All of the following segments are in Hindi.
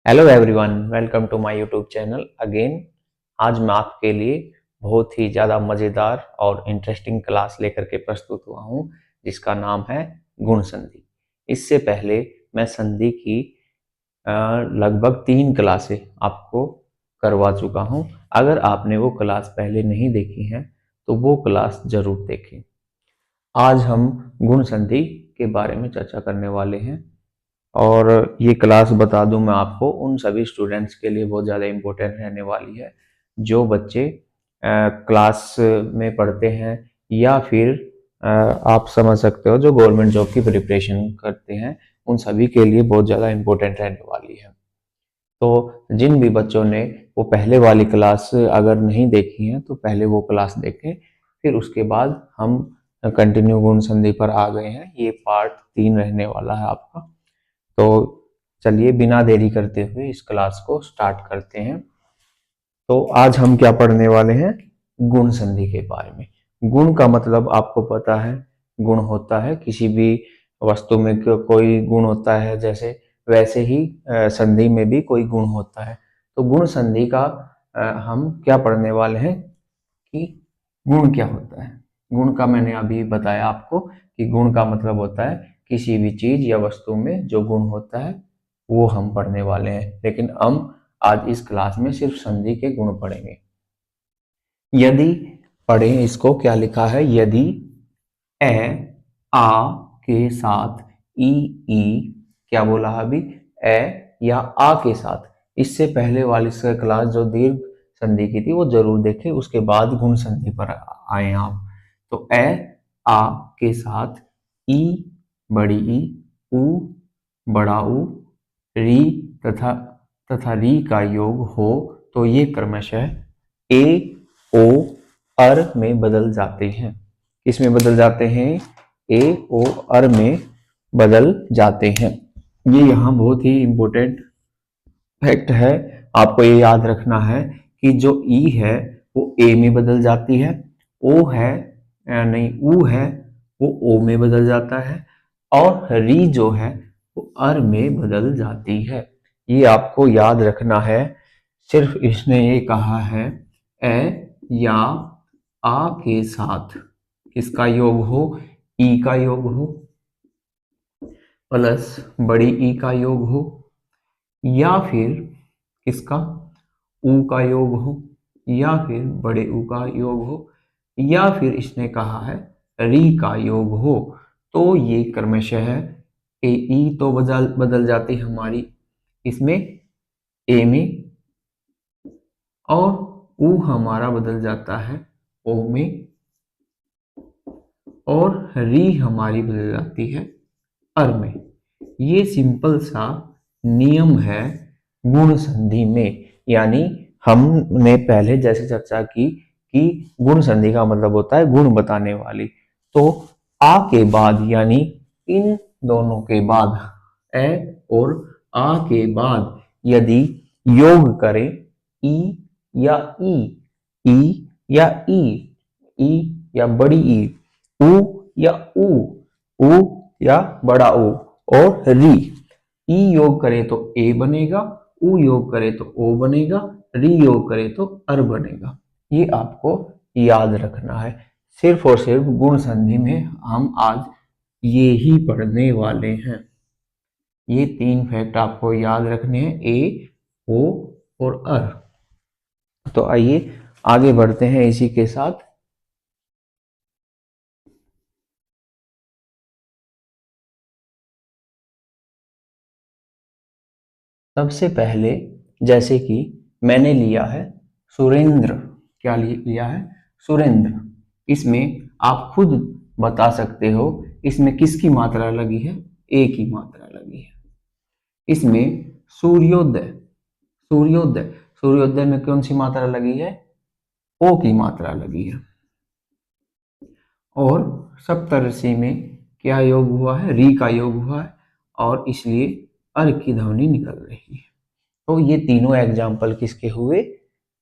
Hello everyone, welcome to my YouTube channel again. आज मैं आपके लिए बहुत ही ज़्यादा मज़ेदार और इंटरेस्टिंग क्लास लेकर के प्रस्तुत हुआ हूँ, जिसका नाम है गुण संधि। इससे पहले मैं संधि की लगभग 3 क्लासें आपको करवा चुका हूँ। अगर आपने वो क्लास पहले नहीं देखी हैं तो वो क्लास ज़रूर देखें। आज हम गुण संधि के बारे में चर्चा करने वाले हैं और ये क्लास बता दूं मैं आपको उन सभी स्टूडेंट्स के लिए बहुत ज़्यादा इम्पोर्टेंट रहने वाली है जो बच्चे क्लास में पढ़ते हैं या फिर आप समझ सकते हो जो गवर्नमेंट जॉब की प्रिपरेशन करते हैं, उन सभी के लिए बहुत ज़्यादा इम्पोर्टेंट रहने वाली है। तो जिन भी बच्चों ने वो पहले वाली क्लास अगर नहीं देखी है तो पहले वो क्लास देखें, फिर उसके बाद हम कंटिन्यू गुण संधि पर आ गए हैं। ये पार्ट 3 रहने वाला है आपका। तो चलिए बिना देरी करते हुए इस क्लास को स्टार्ट करते हैं। तो आज हम क्या पढ़ने वाले हैं? गुण संधि के बारे में। गुण का मतलब आपको पता है, गुण होता है किसी भी वस्तु में कोई गुण होता है, जैसे वैसे ही संधि में भी कोई गुण होता है। तो गुण संधि का हम क्या पढ़ने वाले हैं कि गुण क्या होता है। गुण का मैंने अभी बताया आपको कि गुण का मतलब होता है किसी भी चीज या वस्तु में जो गुण होता है वो हम पढ़ने वाले हैं। लेकिन हम आज इस क्लास में सिर्फ संधि के गुण पढ़ेंगे। यदि पढ़ें इसको, क्या लिखा है? यदि ए आ के साथ ई ई, क्या बोला अभी? ए या आ के साथ। इससे पहले वाली क्लास जो दीर्घ संधि की थी वो जरूर देखें, उसके बाद गुण संधि पर आए आप। तो ए आ के साथ ई बड़ी ई, ऊ बड़ा ऊ, री तथा तथा री का योग हो तो ये क्रमशः ए ओ अर में बदल जाते हैं। किस में बदल जाते हैं? ए ओ अर में बदल जाते हैं। ये यहाँ बहुत ही इंपॉर्टेंट फैक्ट है, आपको ये याद रखना है कि जो ई है वो ए में बदल जाती है, ओ है नहीं ऊ है वो ओ में बदल जाता है, और री जो है वो अर में बदल जाती है। ये आपको याद रखना है। सिर्फ इसने ये कहा है ए या आ के साथ किसका योग हो? ई का योग हो प्लस बड़ी ई का योग हो, या फिर किसका? ऊ का योग हो, या फिर बड़े ऊ का योग हो, या फिर इसने कहा है री का योग हो। तो ये क्रमशः ए ई तो बदल बदल जाती है हमारी इसमें ए में, और ऊ हमारा बदल जाता है ओ में, और री हमारी बदल जाती है अर में। ये सिंपल सा नियम है गुण संधि में। यानी हमने पहले जैसे चर्चा की कि गुण संधि का मतलब होता है गुण बताने वाली। तो आ के बाद यानी इन दोनों के बाद, ए और आ के बाद यदि योग करें ई या ई, ई या ई, ई या बड़ी ई, ऊ या ऊ, ऊ या बड़ा ऊ, और री। ई योग करे तो ए बनेगा, ऊ योग करे तो ओ बनेगा, री योग करे तो अर बनेगा। ये आपको याद रखना है। सिर्फ और सिर्फ गुण संधि में हम आज ये ही पढ़ने वाले हैं। ये 3 फैक्ट आपको याद रखने हैं, ए ओ और अर। तो आइए आगे बढ़ते हैं इसी के साथ। सबसे पहले जैसे कि मैंने लिया है सुरेंद्र। क्या लिया है? सुरेंद्र। इसमें आप खुद बता सकते हो इसमें किसकी मात्रा लगी है? ए की मात्रा लगी है। इसमें सूर्योदय, सूर्योदय, सूर्योदय में कौन सी मात्रा लगी है? ओ की मात्रा लगी है। और सप्तऋषि में क्या योग हुआ है? री का योग हुआ है, और इसलिए अर की ध्वनि निकल रही है। तो ये तीनों एग्जाम्पल किसके हुए?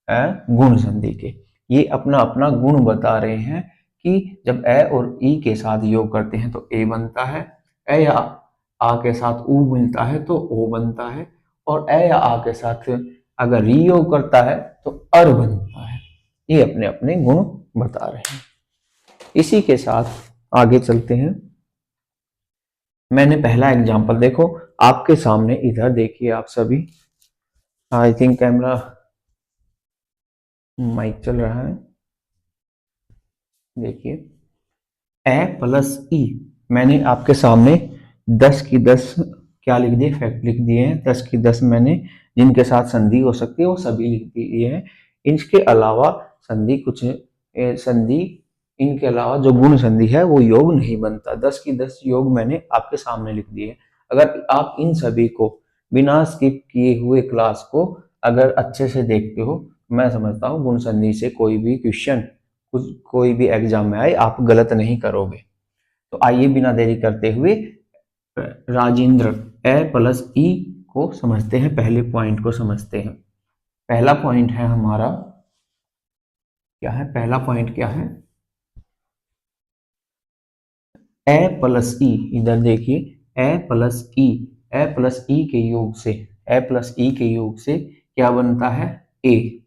गुण संधि के। ये अपना अपना गुण बता रहे हैं कि जब ए और ई के साथ योग करते हैं तो ए बनता है, ए या आ के साथ ऊ मिलता है तो ओ बनता है, और ए या आ के साथ अगर री योग करता है तो अर बनता है। ये अपने अपने गुण बता रहे हैं। इसी के साथ आगे चलते हैं। मैंने पहला एग्जाम्पल देखो आपके सामने, इधर देखिए आप सभी। आई थिंक कैमरा माइक चल रहा है, देखिए ए प्लस ई। मैंने आपके सामने 10 की 10 क्या लिख दिए, फैक्ट लिख दिए हैं। 10 की 10 मैंने जिनके साथ संधि हो सकती है वो सभी लिख दिए हैं। इनके अलावा संधि कुछ संधि इनके अलावा जो गुण संधि है वो योग नहीं बनता। 10 की 10 योग मैंने आपके सामने लिख दिए। अगर आप इन सभी को बिना स्किप किए हुए क्लास को अगर अच्छे से देखते हो, मैं समझता हूँ गुण संधि से कोई भी क्वेश्चन कोई भी एग्जाम में आए आप गलत नहीं करोगे। तो आइए बिना देरी करते हुए राजेंद्र ए प्लस ई को समझते हैं, पहले पॉइंट को समझते हैं। पहला पॉइंट है हमारा क्या है, पहला पॉइंट क्या है, ए प्लस ई। इधर देखिए ए प्लस ई, ए प्लस ई के योग से, ए प्लस ई के योग से क्या बनता है, ए।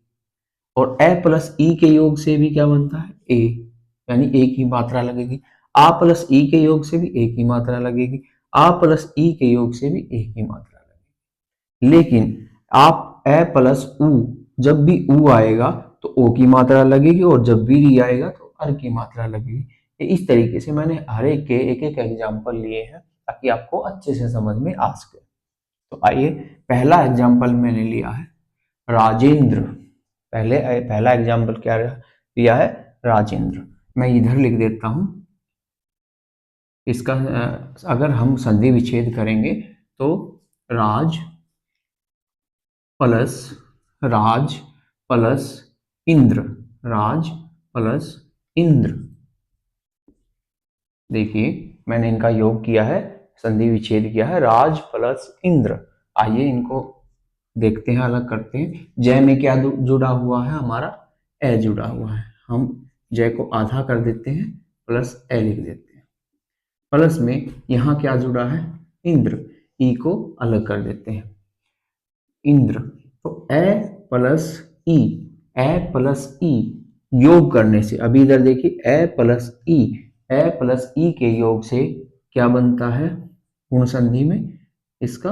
और ए प्लस ई के योग से भी क्या बनता है, ए, यानी ए की मात्रा लगेगी। आ प्लस ई के योग से भी ए की मात्रा लगेगी। आ प्लस ई के योग से भी ए की मात्रा लगेगी। लेकिन आप ए प्लस उ, जब भी उ आएगा तो ओ की मात्रा लगेगी, और जब भी री आएगा तो अर की मात्रा लगेगी। इस तरीके से मैंने हर एक के एक एक एग्जाम्पल लिए हैं ताकि आपको अच्छे से समझ में आ सके। तो आइए पहला एग्जाम्पल मैंने लिया है राजेंद्र। पहला एग्जाम्पल क्या लिया है, राजेंद्र। मैं इधर लिख देता हूं इसका। अगर हम संधि विच्छेद करेंगे तो राज प्लस राज प्लस इंद्र, राज प्लस इंद्र। देखिए मैंने इनका योग किया है, संधि विच्छेद किया है, राज प्लस इंद्र। आइए इनको देखते हैं, अलग करते हैं। जय में क्या जुड़ा हुआ है हमारा, ए जुड़ा हुआ है। हम जय को आधा कर देते हैं, प्लस ए लिख देते हैं। प्लस में यहां क्या जुड़ा है, इंद्र, ई को अलग कर देते हैं, इंद्र। तो ए प्लस ई, ए प्लस ई योग करने से, अभी इधर देखिए ए प्लस ई, ए प्लस ई के योग से क्या बनता है, गुण संधि में इसका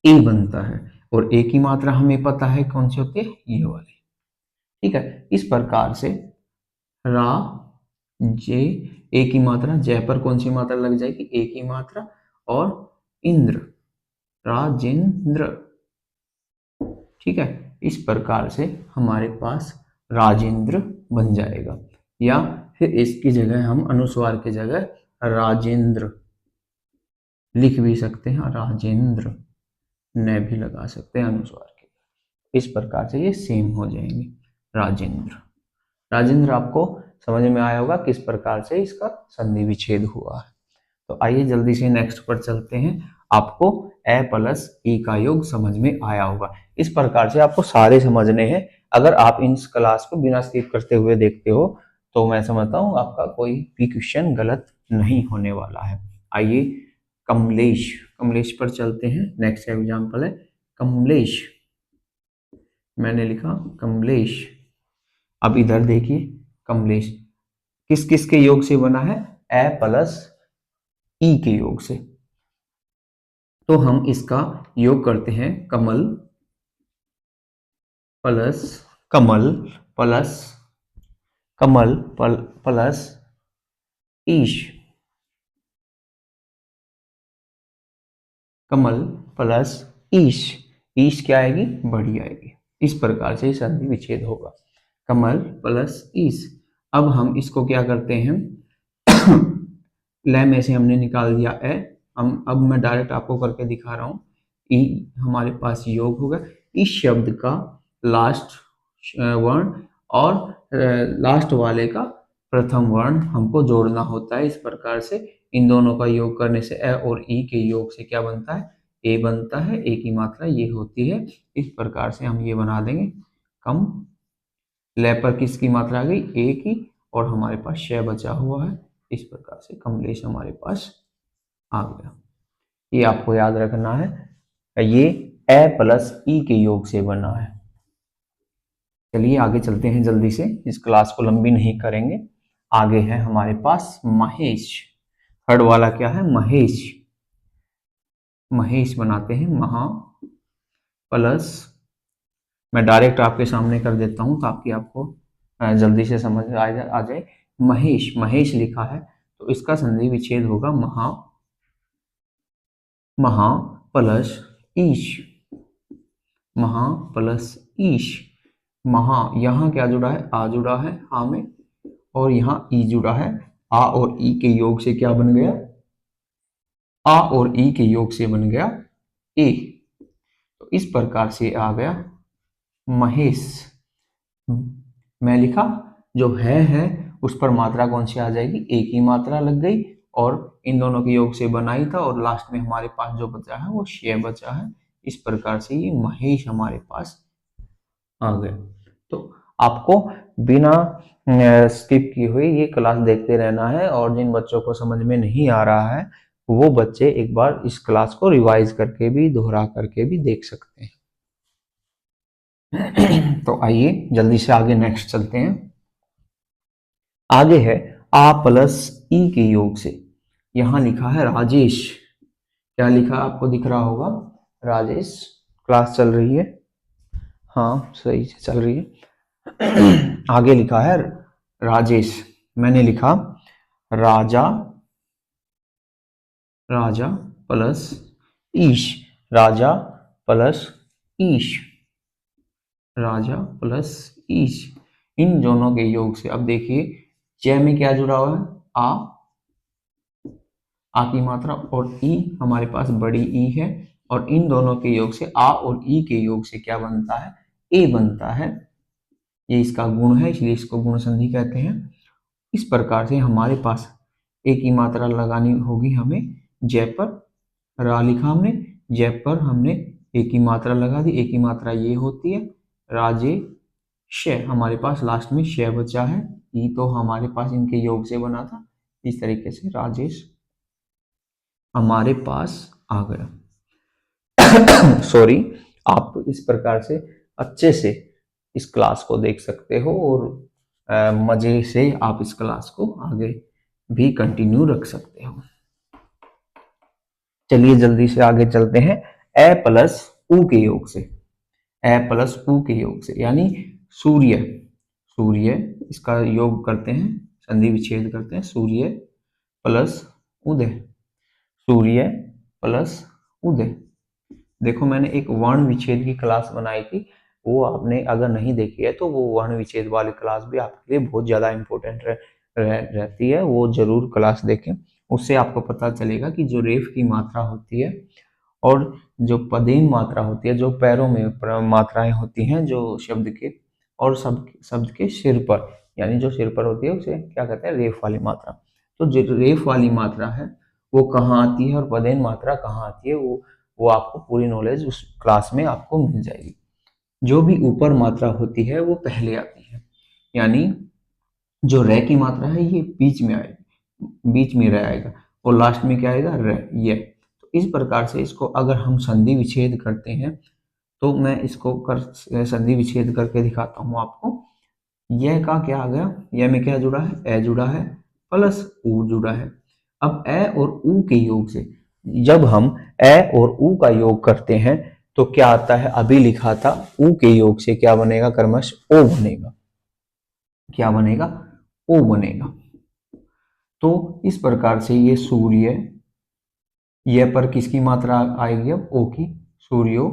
ए बनता है। और ए की मात्रा हमें पता है कौन सी होती है, ये वाली। ठीक है, इस प्रकार से रा जे, ए की मात्रा, जय पर कौन सी मात्रा लग जाएगी, ए की मात्रा, और इंद्र, राजेंद्र। ठीक है, इस प्रकार से हमारे पास राजेंद्र बन जाएगा। या फिर इसकी जगह हम अनुस्वार की जगह राजेंद्र लिख भी सकते हैं, राजेंद्र न भी लगा सकते हैं अनुस्वार के। इस प्रकार से ये सेम हो जाएंगे, राजेंद्र। राजेंद्र आपको समझ में आया होगा किस प्रकार से इसका संधि विच्छेद हुआ है। तो आइए जल्दी से नेक्स्ट पर चलते हैं। आपको ए प्लस ई का योग समझ में आया होगा। इस प्रकार से आपको सारे समझने हैं। अगर आप इन क्लास को बिना स्किप करते हुए देखते हो तो मैं समझता हूँ आपका कोई भी क्वेश्चन गलत नहीं होने वाला है। आइए कमलेश, कमलेश पर चलते हैं। नेक्स्ट एग्जाम्पल है कमलेश। मैंने लिखा कमलेश। अब इधर देखिए कमलेश किस किस के योग से बना है, ए प्लस ई के योग से। तो हम इसका योग करते हैं, कमल प्लस कमल प्लस कमल प्लस ईश, कमल प्लस ईश। ईश क्या आएगी, बड़ी आएगी। इस प्रकार से संधि विच्छेद होगा, कमल प्लस ईश। अब हम इसको क्या करते हैं, लय में से हमने निकाल दिया ए। हम अब मैं डायरेक्ट आपको करके दिखा रहा हूँ। ई हमारे पास योग होगा। इस शब्द का लास्ट वर्ण और लास्ट वाले का प्रथम वर्ण हमको जोड़ना होता है। इस प्रकार से इन दोनों का योग करने से ए और ई के योग से क्या बनता है, ए बनता है। ए की मात्रा ये होती है। इस प्रकार से हम ये बना देंगे, कम लय पर किसकी मात्रा आ गई, ए की, और हमारे पास श बचा हुआ है। इस प्रकार से कमलेश हमारे पास आ गया। ये आपको याद रखना है। ये ए प्लस ई के योग से बना है। चलिए आगे चलते हैं जल्दी से, इस क्लास को लंबी नहीं करेंगे। आगे है हमारे पास महेश। थर्ड वाला क्या है? महेश। महेश बनाते हैं महा प्लस, मैं डायरेक्ट आपके सामने कर देता हूं ताकि आपको जल्दी से समझ आ जाए। महेश, महेश लिखा है तो इसका संधि विच्छेद होगा महा, महा प्लस ईश, महा प्लस ईश। महा, यहाँ क्या जुड़ा है? आ जुड़ा है आ में, और यहाँ ई जुड़ा है। आ और ई के योग से क्या बन गया? आ और ई के योग से बन गया ए। तो इस प्रकार से आ गया महेश। मैं लिखा जो है उस पर मात्रा कौन सी आ जाएगी? एक ही मात्रा लग गई, और इन दोनों के योग से बना ही था, और लास्ट में हमारे पास जो बचा है वो शे बचा है। इस प्रकार से ये महेश हमारे पास आ गए। तो आपको बिना स्किप किए हुए ये क्लास देखते रहना है, और जिन बच्चों को समझ में नहीं आ रहा है वो बच्चे एक बार इस क्लास को रिवाइज करके भी, दोहरा करके भी देख सकते हैं। तो आइए जल्दी से आगे नेक्स्ट चलते हैं। आगे है आ प्लस ई के योग से। यहां लिखा है राजेश। क्या लिखा आपको दिख रहा होगा? राजेश। क्लास चल रही है? हाँ सही से चल रही है। आगे लिखा है राजेश, मैंने लिखा राजा, राजा प्लस ईश, राजा प्लस ईश, राजा प्लस ईश। इन दोनों के योग से अब देखिए जय में क्या जुड़ा हुआ है? आ की मात्रा, और ई हमारे पास बड़ी ई है, और इन दोनों के योग से आ और ई के योग से क्या बनता है? ए बनता है। ये इसका गुण है, इसलिए इसको गुण संधि कहते हैं। इस प्रकार से हमारे पास ए की मात्रा लगानी होगी हमें जय पर। रा लिखा हमने, जय पर हमने ए की मात्रा लगा दी। ए की मात्रा ये होती है राजे श, हमारे पास लास्ट में श बचा है। ई तो हमारे पास इनके योग से बना था। इस तरीके से राजेश हमारे पास आ गया। सॉरी, आप इस प्रकार से अच्छे से इस क्लास को देख सकते हो, और मजे से आप इस क्लास को आगे भी कंटिन्यू रख सकते हो। चलिए जल्दी से आगे चलते हैं। ए प्लस उ के योग से, ए प्लस उ के योग से यानी सूर्य, सूर्य इसका योग करते हैं, संधि विच्छेद करते हैं। सूर्य प्लस उदय, सूर्य प्लस उदय। देखो मैंने एक वर्ण विच्छेद की क्लास बनाई थी, वो आपने अगर नहीं देखी है तो वो वर्ण विच्छेद वाली क्लास भी आपके लिए बहुत ज़्यादा इंपॉर्टेंट रहती है, वो जरूर क्लास देखें। उससे आपको पता चलेगा कि जो रेफ की मात्रा होती है और जो पदेन मात्रा होती है, जो पैरों में मात्राएं होती हैं जो शब्द के, और शब्द के सिर पर, यानी जो सिर पर होती है उसे क्या कहते हैं? रेफ वाली मात्रा। तो जो रेफ वाली मात्रा है वो कहाँ आती है और पदेन मात्रा कहाँ आती है, वो आपको पूरी नॉलेज उस क्लास में आपको मिल जाएगी। जो भी ऊपर मात्रा होती है वो पहले आती है, यानी जो रे की मात्रा है ये बीच में आएगी, बीच में रह आएगा, और लास्ट में क्या आएगा? रे, ये। तो इस प्रकार से इसको अगर हम संधि विच्छेद करते हैं तो मैं इसको संधि विच्छेद करके दिखाता हूँ आपको। यह का क्या आ गया? यह में क्या जुड़ा है? ए जुड़ा है प्लस उ जुड़ा है। अब ए और उ के योग से जब हम ए और उ का योग करते हैं तो क्या आता है? अभी लिखा था उ के योग से क्या बनेगा? क्रमश ओ बनेगा। क्या बनेगा? ओ बनेगा। तो इस प्रकार से ये सूर्य, यह पर किसकी मात्रा आएगी? अब ओ की, सूर्यो,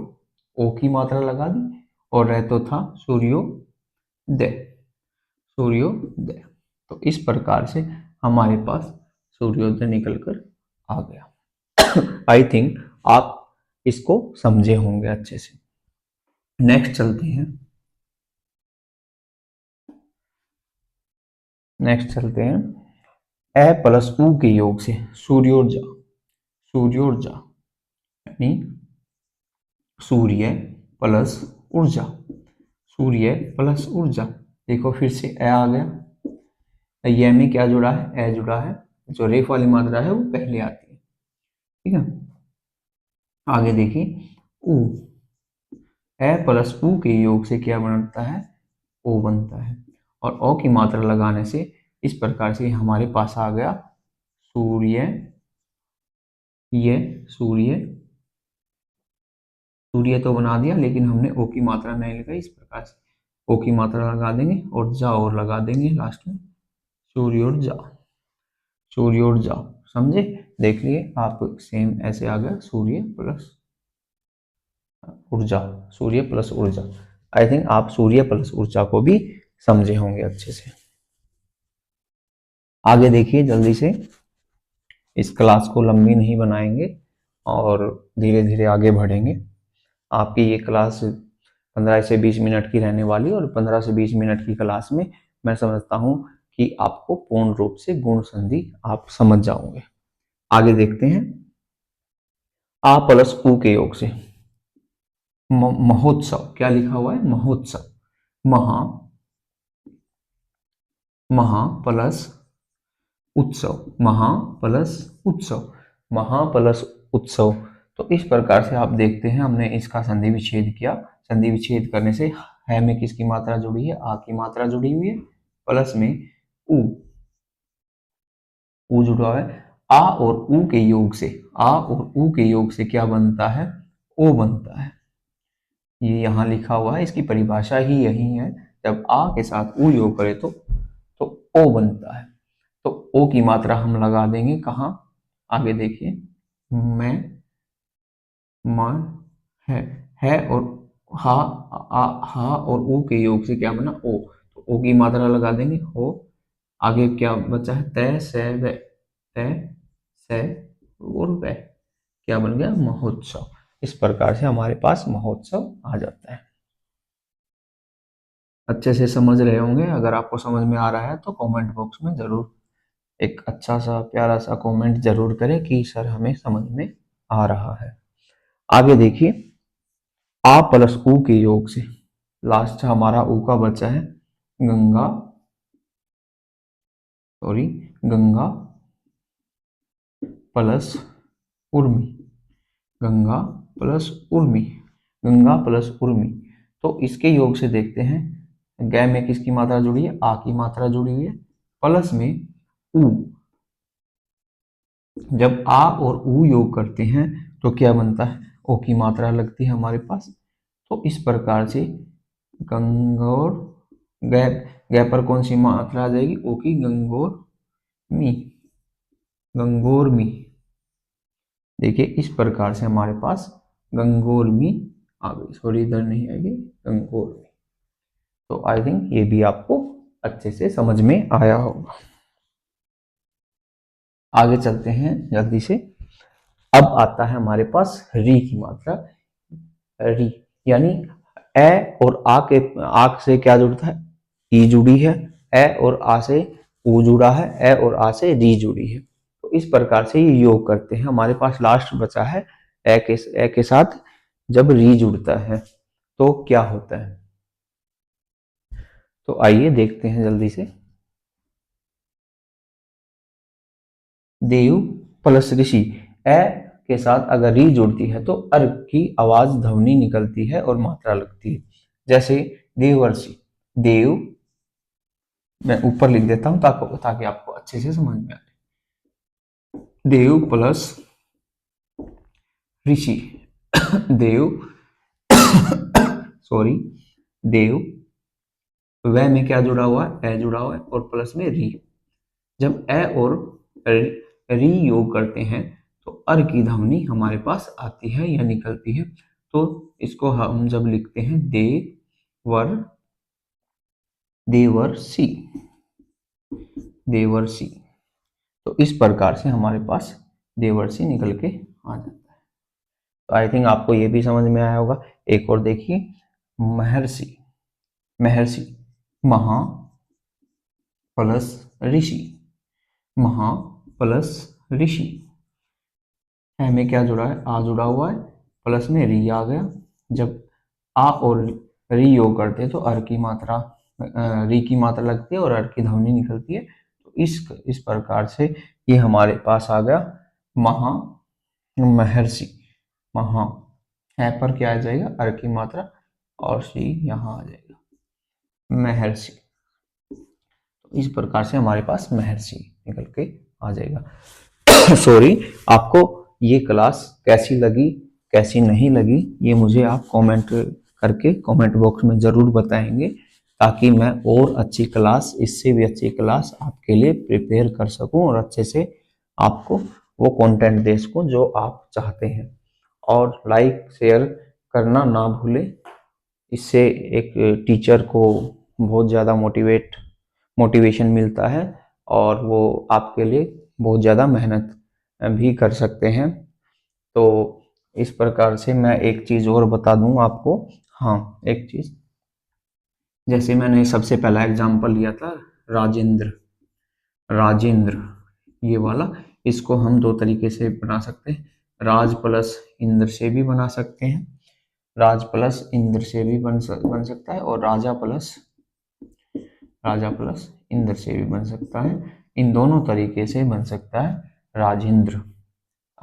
ओ की मात्रा लगा दी, और रह तो था सूर्योदय, सूर्योदय। तो इस प्रकार से हमारे पास सूर्योदय निकल कर आ गया। आई थिंक आप इसको समझे होंगे अच्छे से। नेक्स्ट चलते हैं, नेक्स्ट चलते हैं। ए प्लस उ के योग से सूर्योर्जा, सूर्योर्जा यानी सूर्य प्लस ऊर्जा, सूर्य प्लस ऊर्जा। देखो फिर से ए आ गया। ये में क्या जुड़ा है? ए जुड़ा है। जो रेफ वाली मात्रा है वो पहले आती है, ठीक है। आगे देखिए उ, ए प्लस उ के योग से क्या बनता है, ओ बनता है। और ओ की मात्रा लगाने से इस प्रकार से हमारे पास आ गया सूर्य, ये सूर्य, सूर्य तो बना दिया, लेकिन हमने ओ की मात्रा नहीं लगाई। इस प्रकार से ओ की मात्रा लगा देंगे और जा और लगा देंगे लास्ट में, सूर्योर्जा, सूर्योर्जा। समझे, देख लिए आप, सेम ऐसे आ गया सूर्य प्लस ऊर्जा, सूर्य प्लस ऊर्जा। आई थिंक आप सूर्य प्लस ऊर्जा को भी समझे होंगे अच्छे से। आगे देखिए जल्दी से, इस क्लास को लंबी नहीं बनाएंगे और धीरे धीरे आगे बढ़ेंगे। आपकी ये क्लास 15 से 20 मिनट की रहने वाली, और 15 से 20 मिनट की क्लास में मैं समझता हूँ कि आपको पूर्ण रूप से गुण संधि आप समझ जाओगे। आगे देखते हैं, आ प्लस उ के योग से महोत्सव, क्या लिखा हुआ है, महोत्सव, महा, महा प्लस उत्सव, महा प्लस उत्सव, महा प्लस उत्सव। तो इस प्रकार से आप देखते हैं, हमने इसका संधि विच्छेद किया। संधि विच्छेद करने से है में किसकी मात्रा जुड़ी है, आ की मात्रा जुड़ी हुई है, प्लस में उ जुड़ा है। आ और उ के योग से, आ और उ के योग से क्या बनता है, ओ बनता है। ये यहाँ लिखा हुआ है, इसकी परिभाषा ही यही है, जब आ के साथ उ योग करे तो ओ बनता है। तो ओ की मात्रा हम लगा देंगे कहाँ, आगे देखिए, मैं, म, है और हा, हा और ऊ के योग से क्या बना, ओ, तो ओ की मात्रा लगा देंगे, हो। आगे क्या बचा है, तय से व, तय से और व, क्या बन गया, महोत्सव। इस प्रकार से हमारे पास महोत्सव आ जाता है। अच्छे से समझ रहे होंगे। अगर आपको समझ में आ रहा है तो कमेंट बॉक्स में जरूर एक अच्छा सा प्यारा सा कमेंट जरूर करें कि सर हमें समझ में आ रहा है। आगे देखिए, आ प्लस उ के योग से लास्ट हमारा उ का बचा है, Ganga, sorry, Ganga plus Urmi, Ganga plus Urmi, Ganga plus Urmi. तो इसके योग से देखते हैं, गै में किसकी मात्रा जुड़ी है, आ की मात्रा जुड़ी हुई है, प्लस में उ। जब आ और उ योग करते हैं तो क्या बनता है, ओ की मात्रा लगती है हमारे पास। तो इस प्रकार से गंगोर, गै, गै पर कौन सी मात्रा आ जाएगी, ओ की, गंगोर मी, गंगोर मी। देखिए इस प्रकार से हमारे पास गंगोर मी आ गई, सॉरी इधर नहीं आएगी, गंगोर मी। तो आई थिंक ये भी आपको अच्छे से समझ में आया होगा। आगे चलते हैं जल्दी से। अब आता है हमारे पास री की मात्रा, री, यानी ए और आ के, आ से क्या जुड़ता है, ई जुड़ी है, ए और आ से उ जुड़ा है, ए और आ से री जुड़ी है। तो इस प्रकार से ये योग करते हैं। हमारे पास लास्ट बचा है ए के साथ जब री जुड़ता है तो क्या होता है। तो आइए देखते हैं जल्दी से, देव प्लस ऋषि, ए के साथ अगर री जुड़ती है तो अर्घ की आवाज ध्वनि निकलती है और मात्रा लगती है। जैसे देवर्षि, देव, मैं ऊपर लिख देता हूं ताकि आपको अच्छे से समझ में आए। देव प्लस ऋषि, देव, सॉरी, देव, वह में क्या जुड़ा हुआ है, ए जुड़ा हुआ है और प्लस में री। जब ए और री योग करते हैं तो अर की ध्वनि हमारे पास आती है या निकलती है। तो इसको हम जब लिखते हैं देवर, देवर्षि, देवर्षि, तो इस प्रकार से हमारे पास देवर्षि निकल के आ जाता है। तो आई थिंक आपको ये भी समझ में आया होगा। एक और देखिए, महर्षि, महर्षि, महा प्लस ऋषि, महा प्लस ऋषि, है में क्या जुड़ा है, आ जुड़ा हुआ है, प्लस में री आ गया। जब आ और री योग करते हैं तो अर की मात्रा, री की मात्रा लगती है और अर की ध्वनि निकलती है। तो इस प्रकार से ये हमारे पास आ गया महा, महर्षि, महा, है पर क्या आ जाएगा, अर की मात्रा, और सी यहाँ आ जाएगा, महर्षि। तो इस प्रकार से हमारे पास महर्षि निकल के आ जाएगा। सॉरी, आपको ये क्लास कैसी लगी, कैसी नहीं लगी, ये मुझे आप कमेंट करके कमेंट बॉक्स में जरूर बताएंगे, ताकि मैं और अच्छी क्लास, इससे भी अच्छी क्लास आपके लिए प्रिपेयर कर सकूं और अच्छे से आपको वो कंटेंट दे सकूं जो आप चाहते हैं। और लाइक शेयर करना ना भूलें, इससे एक टीचर को बहुत ज़्यादा मोटिवेशन मिलता है, और वो आपके लिए बहुत ज़्यादा मेहनत भी कर सकते हैं। तो इस प्रकार से मैं एक चीज़ और बता दूं आपको। हाँ, एक चीज़, जैसे मैंने सबसे पहला एग्जाम्पल लिया था राजेंद्र, राजेंद्र ये वाला, इसको हम दो तरीके से बना सकते हैं। राज प्लस इंद्र से भी बना सकते हैं, राज प्लस इंद्र से भी बन सकता है, और राजा प्लस इंद्र से भी बन सकता है। इन दोनों तरीके से बन सकता है राजेंद्र।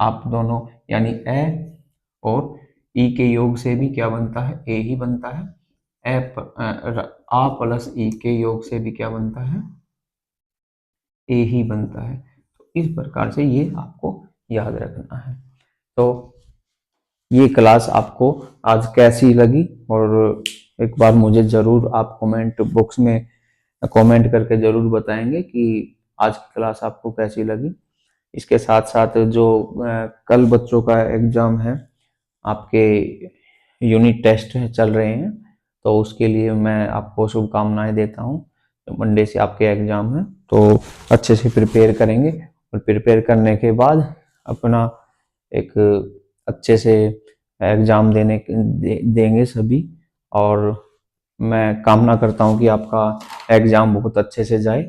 आप दोनों यानी ए और ई के योग से भी क्या बनता है, ए ही बनता है। आ प्लस ई के योग से भी क्या बनता है, ए ही बनता है। तो इस प्रकार से ये आपको याद रखना है। तो ये क्लास आपको आज कैसी लगी, और एक बार मुझे जरूर आप कमेंट बॉक्स में कमेंट करके जरूर बताएंगे कि आज की क्लास आपको कैसी लगी। इसके साथ साथ जो कल बच्चों का एग्जाम है, आपके यूनिट टेस्ट चल रहे हैं, तो उसके लिए मैं आपको शुभकामनाएं देता हूं। मंडे से आपके एग्जाम है, तो अच्छे से प्रिपेयर करेंगे, और प्रिपेयर करने के बाद अपना एक अच्छे से एग्जाम देंगे सभी। और मैं कामना करता हूं कि आपका एग्जाम बहुत अच्छे से जाए।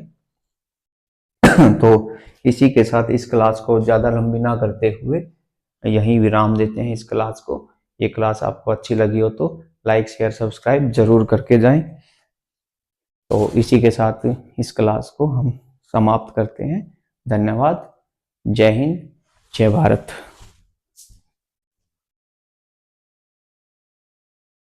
तो इसी के साथ इस क्लास को ज़्यादा लंबी ना करते हुए यहीं विराम देते हैं इस क्लास को। ये क्लास आपको अच्छी लगी हो तो लाइक शेयर सब्सक्राइब जरूर करके जाएं। तो इसी के साथ इस क्लास को हम समाप्त करते हैं। धन्यवाद। जय हिंद, जय भारत।